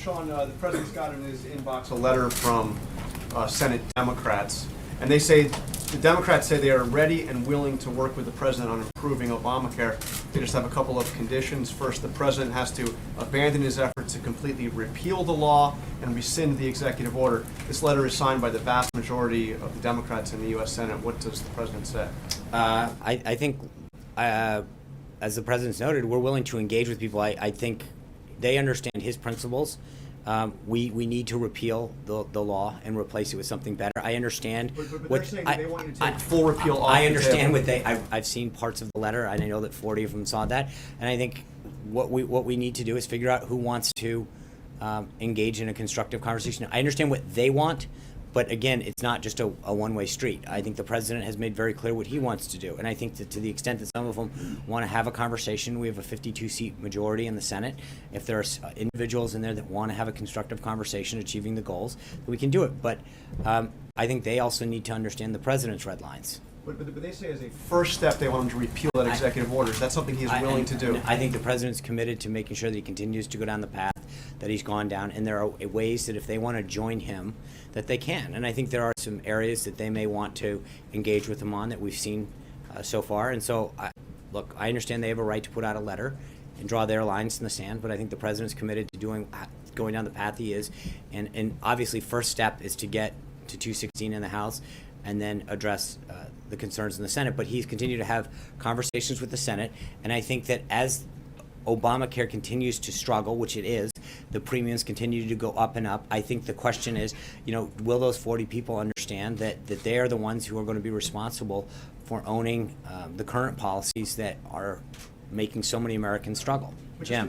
Sean, the President's got in his inbox a letter from Senate Democrats, and they say, the Democrats say they are ready and willing to work with the President on improving Obamacare. They just have a couple of conditions. First, the President has to abandon his effort to completely repeal the law and rescind the executive order. This letter is signed by the vast majority of the Democrats in the U.S. Senate. What does the President say? I think, as the President's noted, we're willing to engage with people. I think they understand his principles. We need to repeal the law and replace it with something better. I understand. But they're saying they want you to take full repeal off. I understand what they. I've seen parts of the letter, and I know that 40 of them saw that. And I think what we need to do is figure out who wants to engage in a constructive conversation. I understand what they want. But again, it's not just a one-way street. I think the President has made very clear what he wants to do. And I think that to the extent that some of them want to have a conversation, we have a 52-seat majority in the Senate. If there are individuals in there that want to have a constructive conversation achieving the goals, we can do it. But I think they also need to understand the President's red lines. But they say as a first step they want him to repeal that executive order. Is that something he is willing to do? I think the President's committed to making sure that he continues to go down the path that he's gone down, and there are ways that if they want to join him, that they can. And I think there are some areas that they may want to engage with him on that we've seen so far. And so, look, I understand they have a right to put out a letter and draw their lines in the sand, but I think the President's committed to going down the path he is. And obviously, first step is to get to 216 in the House and then address the concerns in the Senate. But he's continued to have conversations with the Senate, and I think that as Obamacare continues to struggle, which it is, the premiums continue to go up and up. I think the question is, will those 40 people understand that they are the ones who are going to be responsible for owning the current policies that are making so many Americans struggle? Jim.